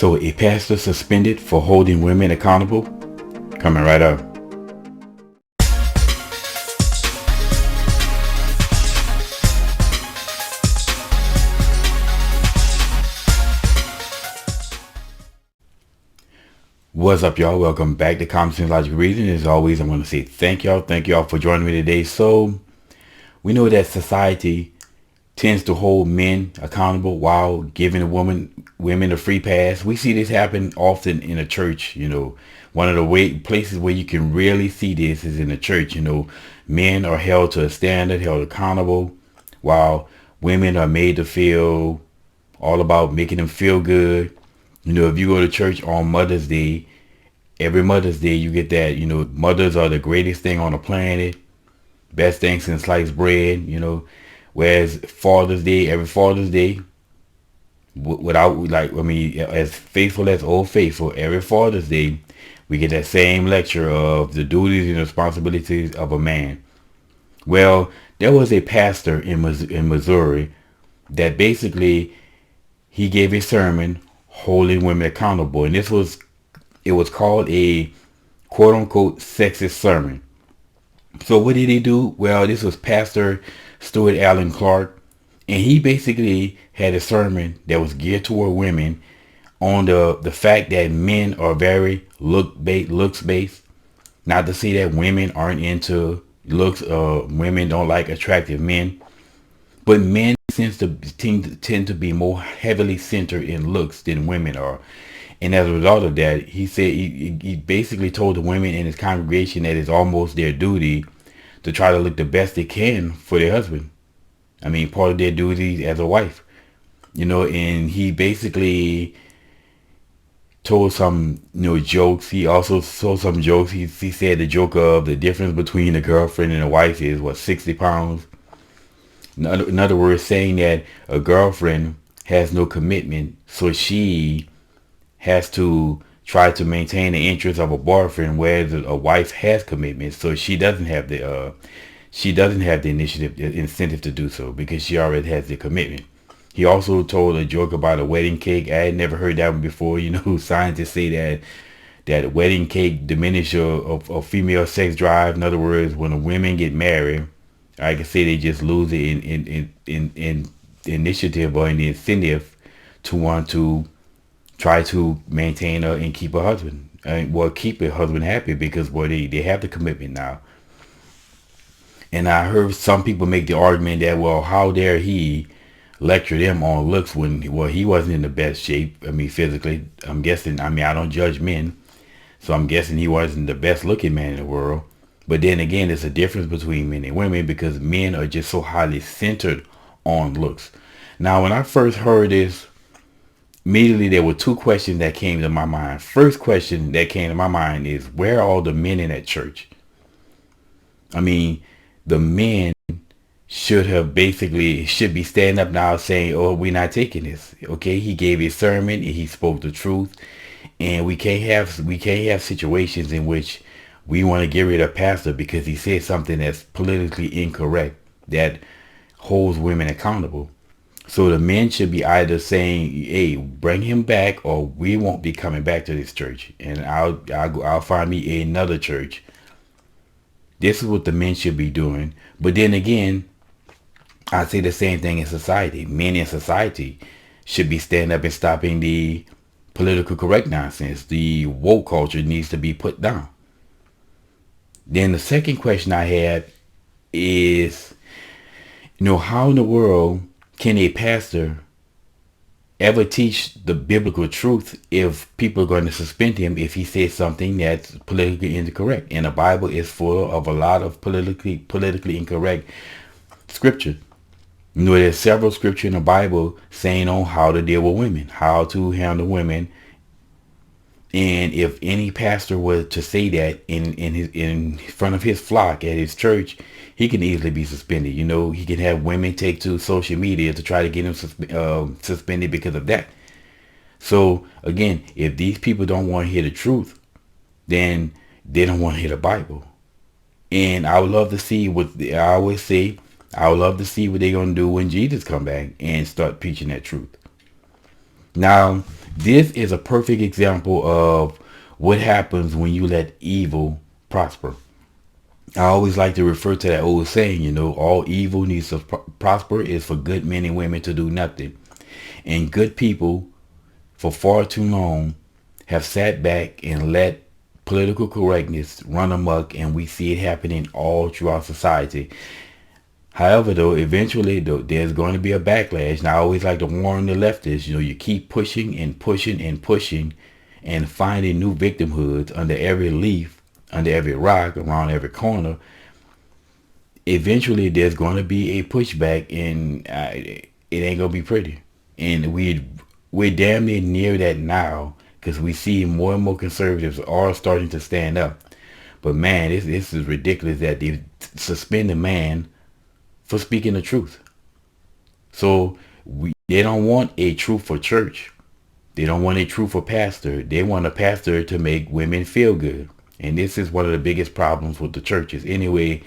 So a pastor suspended for holding women accountable? Coming right up. What's up, y'all? Welcome back to Common Sense Logical Reasoning. As always, I want to say thank y'all for joining me today. So we know that society tends to hold men accountable while giving women a free pass. We see this happen often in a church. One of the places where you can really see this is in the church. Men are held to a standard, held accountable, while women are made to feel all about making them feel good. If you go to church on Mother's Day, every Mother's Day you get that, mothers are the greatest thing on the planet, best thing since sliced bread, whereas every Father's Day, as faithful as Old Faithful, every Father's Day, we get that same lecture of the duties and responsibilities of a man. Well, there was a pastor in Missouri that basically, he gave a sermon holding women accountable, and it was called a quote unquote sexist sermon. So what did he do? Well, this was Pastor Stuart Allen Clark, and he basically had a sermon that was geared toward women on the fact that men are very looks based. Not to say that women aren't into looks, women don't like attractive men, but men tend to be more heavily centered in looks than women are. And as a result of that, he said he basically told the women in his congregation that it's almost their duty to try to look the best they can for their husband. I mean, part of their duty as a wife. And he basically told some jokes. He also told some jokes. He said the joke of the difference between a girlfriend and a wife is 60 pounds. In other words, saying that a girlfriend has no commitment, so she has to try to maintain the interest of a boyfriend, whereas a wife has commitment, so she doesn't have the incentive to do so because she already has the commitment. He also told a joke about a wedding cake. I had never heard that one before. Scientists say that wedding cake diminishes a female sex drive. In other words, when a women get married, I can say they just lose the in initiative or in the incentive to want to try to maintain and keep a husband. Keep a husband happy because they have the commitment now. And I heard some people make the argument that, well, how dare he lecture them on looks when he wasn't in the best shape. I mean, physically, I'm guessing. I don't judge men, so I'm guessing he wasn't the best looking man in the world. But then again, there's a difference between men and women because men are just so highly centered on looks. Now, when I first heard this, immediately there were two questions that came to my mind. First question that came to my mind is, where are all the men in that church? I mean, the men should be standing up now saying, oh, we're not taking this. Okay, he gave his sermon and he spoke the truth. And we can't have situations in which we want to get rid of pastor because he said something that's politically incorrect that holds women accountable. So the men should be either saying, hey, bring him back, or we won't be coming back to this church, and I'll find me another church. This is what the men should be doing. But then again, I say the same thing in society. Men in society should be standing up and stopping the political correct nonsense. The woke culture needs to be put down. Then the second question I had is, how in the world can a pastor ever teach the biblical truth if people are going to suspend him if he says something that's politically incorrect? And the Bible is full of a lot of politically incorrect scripture. There's several scripture in the Bible saying on how to deal with women, how to handle women. And if any pastor were to say that in front of his flock at his church, he can easily be suspended. He can have women take to social media to try to get him suspended because of that. So again, if these people don't want to hear the truth, then they don't want to hear the Bible. And I would love to see I would love to see what they're going to do when Jesus come back and start preaching that truth. Now, This is a perfect example of what happens when you let evil prosper. I always like to refer to that old saying, all evil needs to prosper is for good men and women to do nothing. And good people, for far too long, have sat back and let political correctness run amok, and we see it happening all throughout society. However, though, eventually, though, there's going to be a backlash. Now, I always like to warn the leftists, you keep pushing and pushing and pushing and finding new victimhoods under every leaf, under every rock, around every corner. Eventually, there's going to be a pushback, and it ain't going to be pretty. And we're damn near that now, because we see more and more conservatives are starting to stand up. But man, this is ridiculous that they suspend a man for speaking the truth. So they don't want a truthful church. They don't want a truthful pastor. They want a pastor to make women feel good. And this is one of the biggest problems with the churches. Anyway,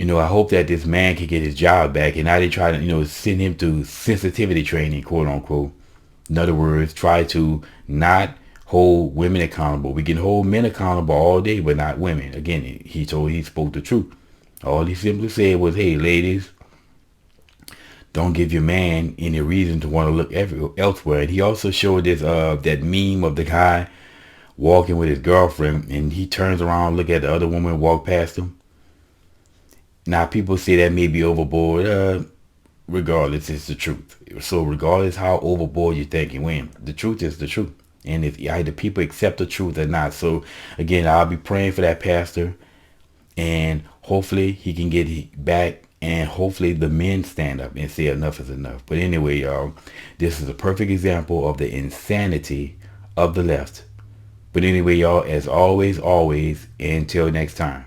I hope that this man can get his job back. And now they try to, send him to sensitivity training, quote unquote. In other words, try to not hold women accountable. We can hold men accountable all day, but not women. Again, he spoke the truth. All he simply said was, hey, ladies, don't give your man any reason to want to look elsewhere. And he also showed this that meme of the guy walking with his girlfriend, and he turns around, look at the other woman walk past him. Now, people say that may be overboard. Regardless, it's the truth. So regardless how overboard you think you win, the truth is the truth. And if either people accept the truth or not. So again, I'll be praying for that pastor, and hopefully he can get back, and hopefully the men stand up and say enough is enough. But anyway, y'all, this is a perfect example of the insanity of the left. But anyway, y'all, as always, until next time.